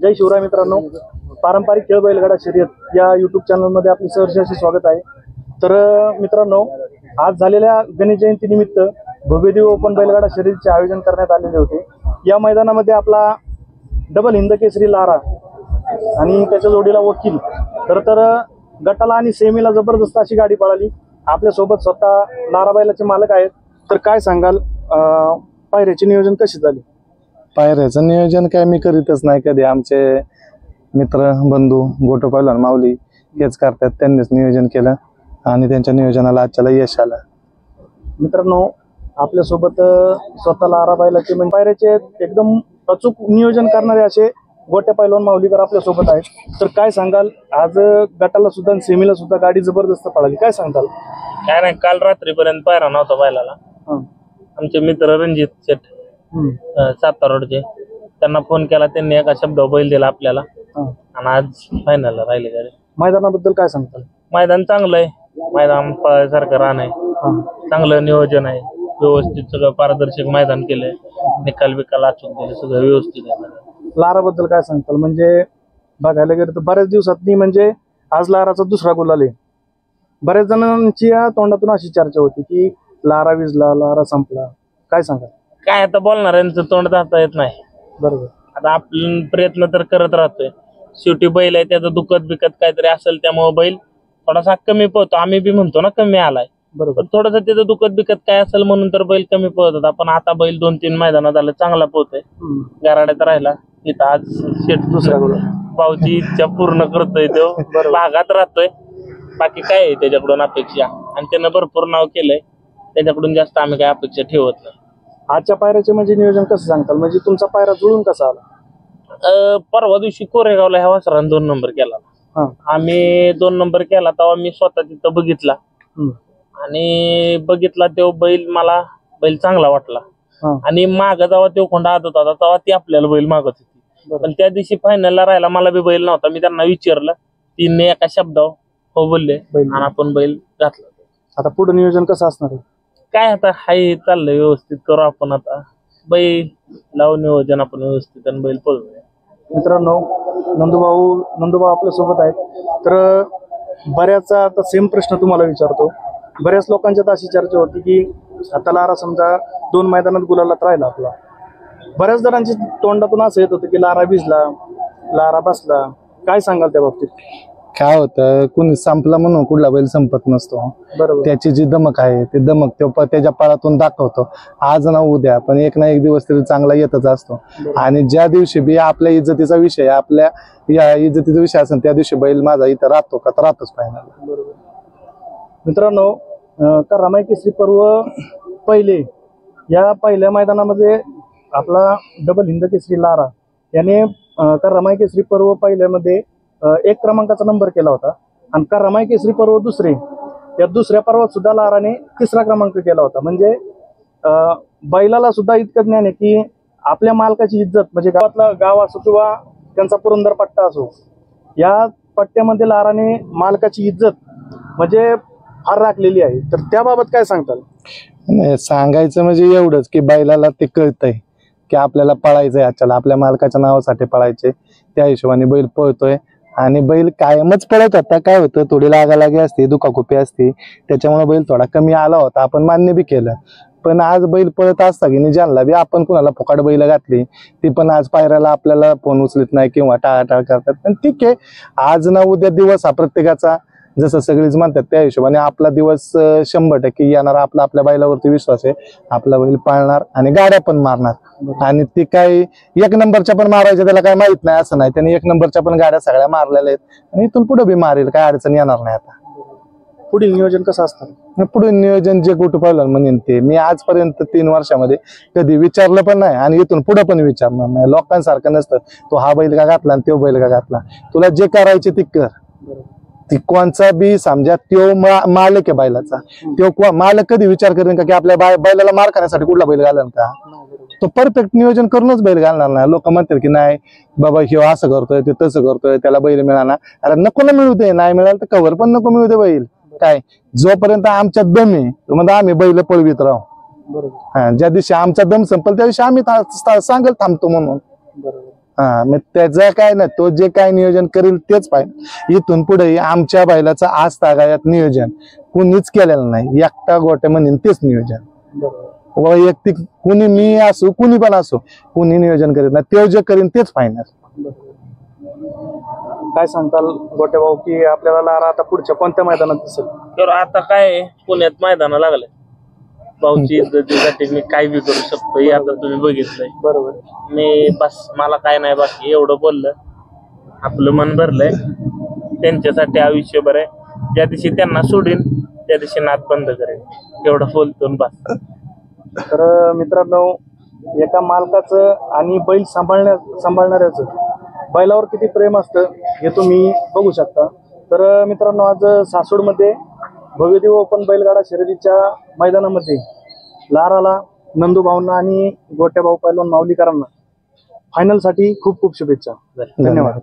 जय शिवराय मित्रांनो, पारंपरिक खेळ बैलगाडा शर्यत या यूट्यूब चॅनलमध्ये आपले सहर्ष स्वागत आहे। तर मित्रांनो, आज झालेल्या गणेश जयंती निमित्त भव्यदेव ओपन बैलगाडा शर्यतीचे आयोजन करण्यात आलेले होते। या मैदानामध्ये आपला डबल हिंद केसरी लारा आणि त्याच्या जोडीला वकील तर गटाला आणि सेमीला जबरदस्त अशी गाडी पळाली। आपल्या सोबत स्वतः लारा बैलाचे मालक आहेत। तर काय सांगाल, पायऱ्याचे नियोजन कसे झाले? पायऱ्याचं नियोजन काय मी करीतच नाही कधी, आमचे मित्र बंधू गोटो पैलवान माऊली हेच करतात, त्यांनीच नियोजन केलं आणि त्यांच्या नियोजनाला आजच्याला यश आलं। मित्रांनो, आपल्या सोबत स्वतः लारा बैलाचे म्हणजे पायऱ्याचे एकदम अचूक नियोजन करणारे असे गोटे पैलवान माऊलीकर आपल्या सोबत आहेत। तर काय सांगाल, आज गटाला सुद्धा सेमीला सुद्धा गाडी जबरदस्त पळाली, काय सांगताल? काय नाही, काल रात्रीपर्यंत पायरा नव्हता बैलाला। आमचे मित्र रणजित शेठ सातारा रोडचे, त्यांना फोन केला, त्यांनी एका शब्दावर बैल दिला आपल्याला आणि आज फायनल राहिले गाडी। मैदानाबद्दल काय सांगताल? मैदान चांगलं आहे, मैदान सारखं रान आहे, चांगलं नियोजन आहे, व्यवस्थित सगळं पारदर्शक मैदान केलंय, निकाल बिकाल अचूक दिले, सगळं व्यवस्थित आहे। लारा बद्दल काय सांगताल? म्हणजे बघायला गेलं तर बऱ्याच दिवसातनी म्हणजे आज लाराचा दुसरा गोल आहे। बऱ्याच जणांची या तोंडातून अशी चर्चा होती की लारा विजला, लारा संपला, काय सांगाल? काय आता बोलणाऱ्यांचं तोंड दाखता येत नाही, बरोबर। आता आपण प्रयत्न तर करत राहतोय, शेवटी बैल आहे, त्याचं दुखत बिकत काहीतरी असेल, त्यामुळे बैल थोडासा कमी पळतो। आम्ही बी म्हणतो ना कमी आलाय, बरोबर, थोडस त्याचं दुखत बिकत काय असेल म्हणून तर बैल कमी पळत होता। पण आता बैल 2-3 मैदानात आलं, चांगला पळतोय, गाराड्यात राहिला इथं आज शेट दुसरा भाऊची इच्छा पूर्ण करतोय, तो भागात राहतोय, बाकी काय आहे त्याच्याकडून अपेक्षा, आणि त्यानं भरपूर नाव केलंय, त्याच्याकडून जास्त आम्ही काय अपेक्षा ठेवत नाही। आजच्या पायऱ्याचे म्हणजे नियोजन कसं सांगताल? म्हणजे तुमचा पायरा जुळून कसा आला? परवा दिवशी कोरेगावला ह्या वासरानं 2 नंबर केला, आम्ही 2 नंबर केला तेव्हा मी स्वतः तिथं बघितला आणि बघितला तो बैल, मला बैल चांगला वाटला आणि माग जेव्हा तो खोंडा आदत होता तेव्हा ती आपल्याला बैल मागत होती। पण त्या दिवशी फायनलला राहिला, मला बी बैल नव्हता, मी त्यांना विचारलं, तिने एका शब्दावर हो बोलले आणि आपण बैल घातला। आता पुढे नियोजन कसं असणार आहे? काय आता हाय चाललंय, व्यवस्थित करू आपण, आता बैल लावू नियोजन आपण व्यवस्थित आणि बैल पळवूया। मित्रांनो, नंदूभाऊ आपल्या सोबत आहेत। तर बऱ्याच आता सेम प्रश्न तुम्हाला विचारतो। बऱ्याच लोकांच्यात अशी चर्चा होती की आता लारा समजा 2 मैदानात गुलालात राहिला आपला, बऱ्याच जणांची तोंडातून असं येत होतं की लारा भिजला, लारा बसला, काय सांगाल त्या बाबतीत? काय होतं, कुणी संपला म्हणून कुठला बैल संपत नसतो, बरोबर। त्याची जी दमक आहे ते दमक तो त्याच्या पळातून दाखवतो, आज ना उद्या पण एक ना एक दिवस तरी चांगला येतच असतो। आणि ज्या दिवशी बी आपल्या इज्जतीचा विषय, आपल्या या इज्जतीचा विषय असेल, त्या दिवशी बैल माझा इथं राहतो का तर राहतोच फायनल। बरोबर। मित्रांनो, रमाई केसरी पर्व पहिल्या मैदानामध्ये आपला डबल हिंद केसरी लारा याने रमाई केसरी पर्व पहिल्यामध्ये 1 क्रमांकाचा नंबर केला होता आणि रमाई केसरी पर्व या दुसऱ्या पर्वात सुद्धा लाराने 3रा क्रमांक केला होता। म्हणजे बैलाला सुद्धा इतकं ज्ञान आहे की आपल्या मालकाची इज्जत, म्हणजे गाव असो किंवा त्यांचा पुरंदर पट्टा असो, या पट्ट्यामध्ये लाराने मालकाची इज्जत म्हणजे फार राखलेली आहे। तर त्याबाबत काय सांगताल? नाही, सांगायचं म्हणजे एवढंच की बैलाला ते कळतंय की आपल्याला पळायचंय, आजच्याला आपल्या मालकाच्या नावासाठी पळायचे, त्या हिशोबाने बैल पळतोय आणि बैल कायमच पळत होता। काय होतं, थोडी लागालागी असते, दुखाखुपी असते, त्याच्यामुळे बैल थोडा कमी आला होता, आपण मान्य बी केलं। पण आज बैल पळत असता की नाही, ज्यांना बी आपण कुणाला फुकाट बैल घातली ती पण आज पायऱ्याला आपल्याला फोन उचलत नाही किंवा टाळाटाळ करतात। पण ठीक आहे, आज ना उद्या दिवस हा प्रत्येकाचा, जसं सगळीच म्हणतात त्या हिशोबाने आपला दिवस 100% येणार। आपल्या बैलावरती विश्वास आहे, आपला बैल पाळणार आणि गाड्या पण मारणार, आणि ती काही 1 नंबरच्या पण मारायच्या त्याला काय माहित नाही असं नाही, त्याने 1 नंबरच्या पण गाड्या सगळ्या मारलेल्या आहेत आणि इथून पुढे बी मारेल, काय अडचण येणार नाही। आता पुढील नियोजन कसं असणार? पुढे नियोजन जे गोटू पैलवान म्हणेन ते मी आजपर्यंत 3 वर्षामध्ये कधी विचारलं पण नाही आणि इथून पुढे पण विचारणार नाही। लोकांसारखं नसतं तो हा बैल का घातला आणि तो बैल का घातला, तुला जे करायचे ते कर। ती कोणचा बी समजा तो मालक आहे बैलाचा, तो मालक कधी विचार करेन का की आपल्या बैलाला मार करण्यासाठी कुठला बैल घालन का? तो परफेक्ट नियोजन करूनच बैल घालणार नाही। लोक म्हणतात की नाही बाबा ह्यो असं करतोय, ते तसं करतोय, त्याला बैल मिळाला, अरे नको ना मिळू दे, नाही मिळालं तर कवर पण नको मिळू दे बैल। काय जोपर्यंत आमच्यात दम आहे म्हणजे आम्ही बैल पळवीत राहू, ज्या दिवशी आमचा दम संपल त्या दिवशी आम्ही सांगल थांबतो म्हणून। हा मग त्याचं काय ना, तो जे काय नियोजन करेल तेच पाहिजे. इथून पुढे आमच्या बैलाचं आज तागायत नियोजन कुणीच केलेलं नाही. एकटा गोट्या म्हणून तेच नियोजन वैयक्तिक कुणी, मी असो कुणी पण असो, कुणी नियोजन करीत नाही. ते जे करीन तेच फायनल. काय सांगताल गोट्या भाऊ की आपल्याला लारा आता पुढच्या कोणत्या मैदानात दिसेल? तर आता काय आहे, पुण्यात मैदाना लागले भाऊची इज्जतीसाठी मी काय बी करू शकतो हे आता तुम्ही बघितलंय. बरोबर. मी बस मला काय नाही बाकी एवढं बोललं, आपलं मन भरलंय. त्यांच्यासाठी आयुष्यभर आहे. ज्या दिवशी त्यांना सोडीन त्या दिवशी नाद बंद करेन, एवढं बोलतो बस. तर मित्रांनो, एका मालकाचं आणि बैल सांभाळणाऱ्याचं बैलावर किती प्रेम असतं हे तुम्ही बघू शकता. तर मित्रांनो, आज सासवडमध्ये भव्यदेव ओपन बैलगाडा शर्यतीच्या मैदानामध्ये लाराला, नंदूभाऊंना आणि गोट्याभाऊ पैलवान माऊलीकरांना फायनलसाठी खूप खूप शुभेच्छा. धन्यवाद.